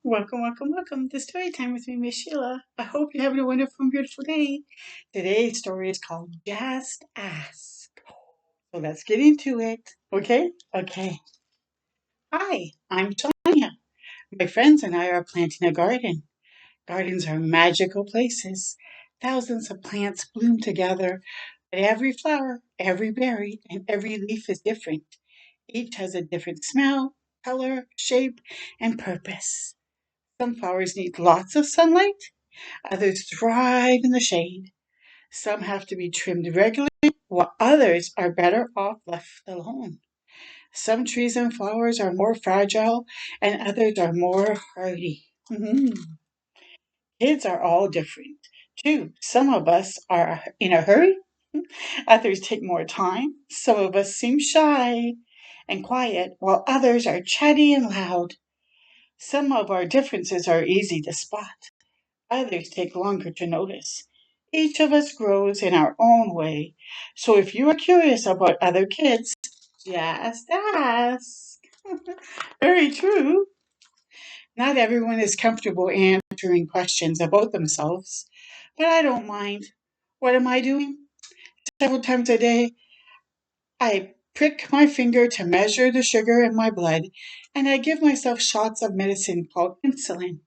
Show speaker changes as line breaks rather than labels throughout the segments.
Welcome, welcome, welcome to Story Time with me, Miss Sheila. I hope you're having a wonderful and beautiful day. Today's story is called Just Ask. So let's get into it. Okay? Okay. Hi, I'm Sonia. My friends and I are planting a garden. Gardens are magical places. Thousands of plants bloom together, but every flower, every berry, and every leaf is different. Each has a different smell, color, shape, and purpose. Some flowers need lots of sunlight, others thrive in the shade. Some have to be trimmed regularly, while others are better off left alone. Some trees and flowers are more fragile, and others are more hardy. Kids are all different, too. Some of us are in a hurry, others take more time. Some of us seem shy and quiet, while others are chatty and loud. Some of our differences are easy to spot. Others take longer to notice. Each of us grows in our own way. So if you are curious about other kids, just ask. Very true. Not everyone is comfortable answering questions about themselves, but I don't mind. What am I doing? Several times a day, I prick my finger to measure the sugar in my blood, and I give myself shots of medicine called insulin.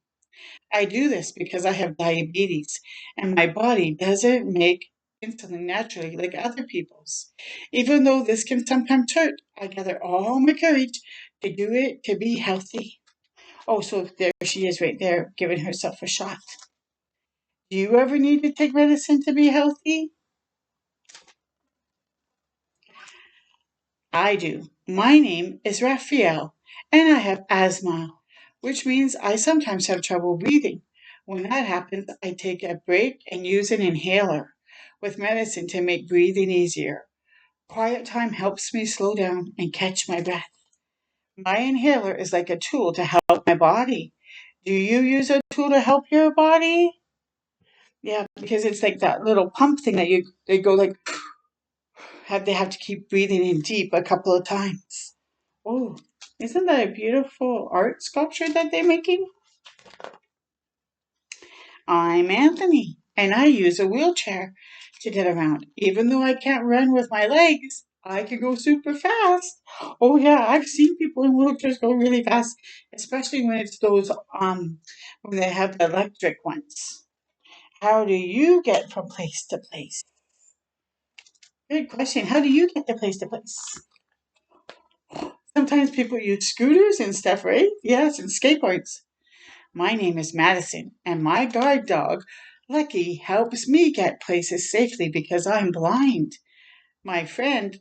I do this because I have diabetes and my body doesn't make insulin naturally like other people's. Even though this can sometimes hurt, I gather all my courage to do it to be healthy. Oh, so there she is right there giving herself a shot. Do you ever need to take medicine to be healthy? I do. My name is Raphael and I have asthma, which means I sometimes have trouble breathing. When that happens, I take a break and use an inhaler with medicine to make breathing easier. Quiet time helps me slow down and catch my breath. My inhaler is like a tool to help my body. Do you use a tool to help your body? Yeah, because it's like that little pump thing that they go like they have to keep breathing in deep a couple of times. Oh, isn't that a beautiful art sculpture that they're making? I'm Anthony, and I use a wheelchair to get around. Even though I can't run with my legs, I can go super fast. Oh yeah, I've seen people in wheelchairs go really fast, especially when it's those when they have the electric ones. How do you get from place to place? Good question. How do you get to place to place? Sometimes people use scooters and stuff, right? Yes, and skateboards. My name is Madison, and my guard dog, Lucky, helps me get places safely because I'm blind. My friend,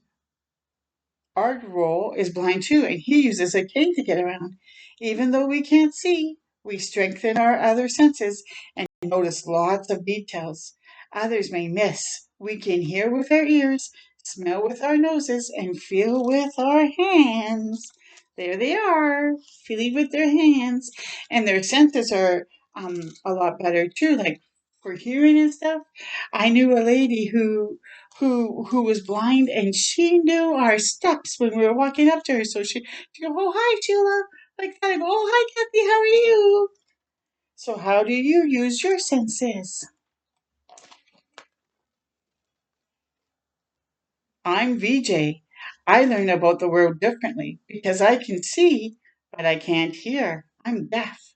Art Roll, is blind too, and he uses a cane to get around. Even though we can't see, we strengthen our other senses and notice lots of details others may miss. We can hear with our ears, smell with our noses, and feel with our hands. There they are, feeling with their hands. And their senses are a lot better too, like for hearing and stuff. I knew a lady who was blind and she knew our steps when we were walking up to her. So she go, oh hi Sheila, like that. I go, oh hi Kathy, how are you? So how do you use your senses? I'm VJ. I learn about the world differently because I can see, but I can't hear. I'm deaf.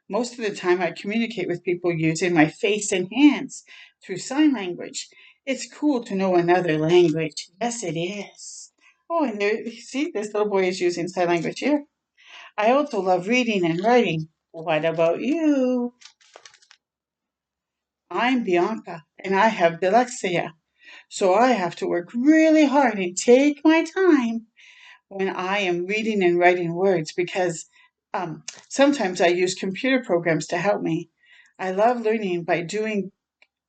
Most of the time, I communicate with people using my face and hands through sign language. It's cool to know another language. Yes, it is. Oh, and there, see, this little boy is using sign language here. I also love reading and writing. What about you? I'm Bianca, and I have dyslexia. So I have to work really hard and take my time when I am reading and writing words because sometimes I use computer programs to help me. I love learning by doing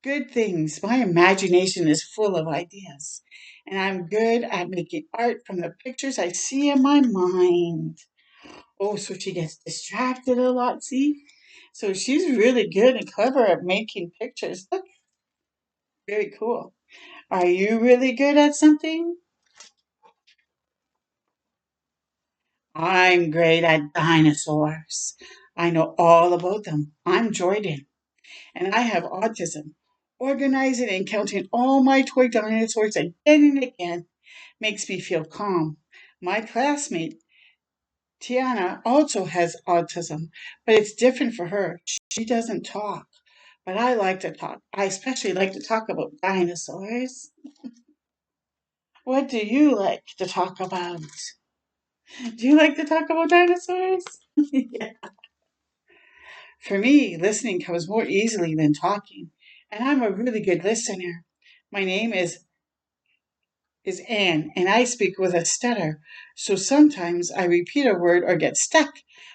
good things. My imagination is full of ideas, and I'm good at making art from the pictures I see in my mind. Oh, so she gets distracted a lot, see? So she's really good and clever at making pictures. Look, very cool. Are you really good at something? I'm great at dinosaurs. I know all about them. I'm Jordan, and I have autism. Organizing and counting all my toy dinosaurs again and again makes me feel calm. My classmate, Tiana, also has autism, but it's different for her. She doesn't talk, but I like to talk. I especially like to talk about dinosaurs. What do you like to talk about? Do you like to talk about dinosaurs? Yeah. For me, listening comes more easily than talking, and I'm a really good listener. My name is Anne, and I speak with a stutter, so sometimes I repeat a word or get stuck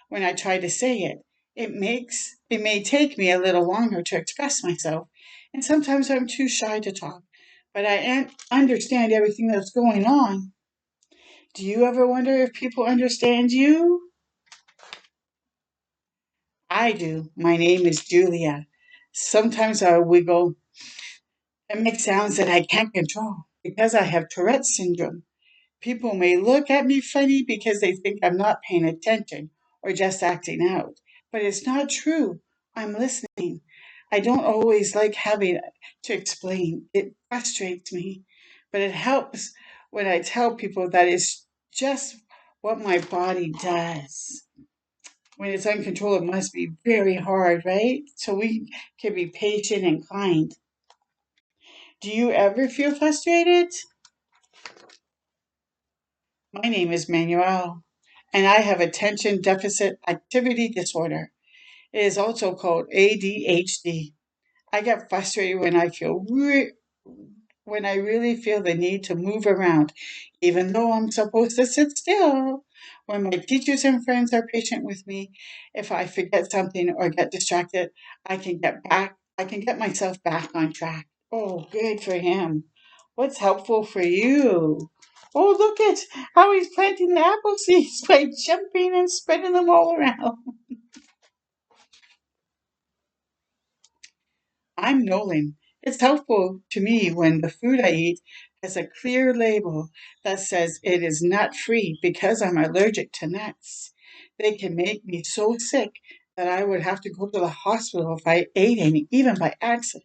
when I try to say it. It may take me a little longer to express myself, and sometimes I'm too shy to talk, but understand everything that's going on. Do you ever wonder if people understand you? I do. My name is Julia. Sometimes I wiggle and make sounds that I can't control because I have Tourette's syndrome. People may look at me funny because they think I'm not paying attention or just acting out, but it's not true. I'm listening. I don't always like having to explain. It frustrates me, but it helps when I tell people that it's just what my body does. When it's uncontrolled, it must be very hard, right? So we can be patient and kind. Do you ever feel frustrated? My name is Manuel, and I have attention deficit activity disorder. It is also called ADHD. I get frustrated when I really feel the need to move around, even though I'm supposed to sit still. When my teachers and friends are patient with me, if I forget something or get distracted, I can get myself back on track. Oh, good for him. What's helpful for you? Oh, look at how he's planting the apple seeds by jumping and spreading them all around. I'm Nolan. It's helpful to me when the food I eat has a clear label that says it is nut free because I'm allergic to nuts. They can make me so sick that I would have to go to the hospital if I ate any, even by accident.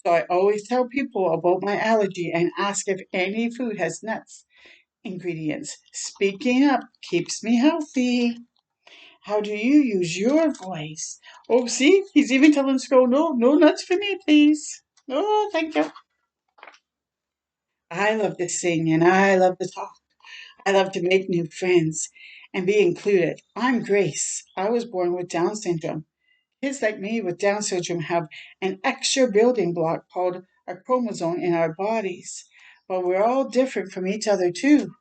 So I always tell people about my allergy and ask if any food has nuts ingredients. Speaking up keeps me healthy. How do you use your voice? Oh, see, he's even telling Scroll, no, no nuts for me, please. Oh, thank you. I love to sing and I love to talk. I love to make new friends and be included. I'm Grace. I was born with Down syndrome. Kids like me with Down syndrome have an extra building block called a chromosome in our bodies. But we're all different from each other, too.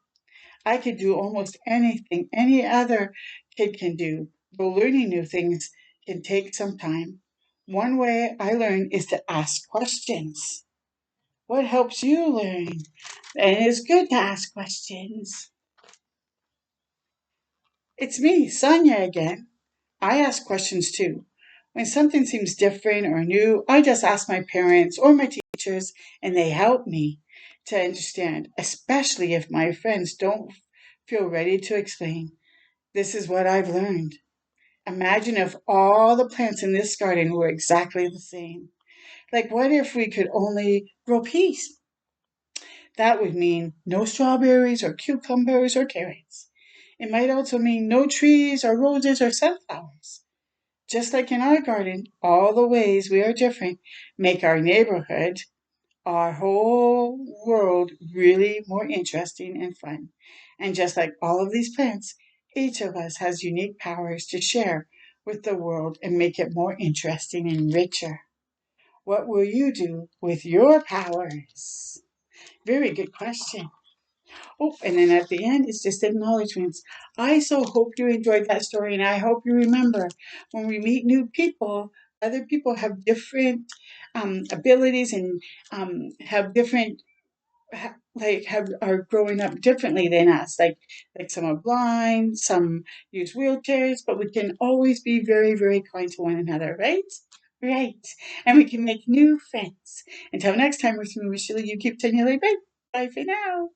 I could do almost anything any other kid can do, though learning new things can take some time. One way I learn is to ask questions. What helps you learn? And it's good to ask questions. It's me, Sonia, again. I ask questions too. When something seems different or new, I just ask my parents or my teachers, and they help me to understand, especially if my friends don't feel ready to explain. This is what I've learned. Imagine if all the plants in this garden were exactly the same. Like, what if we could only grow peas? That would mean no strawberries or cucumbers or carrots. It might also mean no trees or roses or sunflowers. Just like in our garden, all the ways we are different make our neighborhood, our whole world really more interesting and fun. And just like all of these plants, each of us has unique powers to share with the world and make it more interesting and richer. What will you do with your powers? Very good question. Oh, and then at the end, it's just acknowledgments. I so hope you enjoyed that story, and I hope you remember when we meet new people, other people have different abilities and have different have are growing up differently than us. Like some are blind, some use wheelchairs, but we can always be very, very kind to one another, right? Right. And we can make new friends. Until next time, with me, Michelle, you keep telling you like, bye. Bye for now.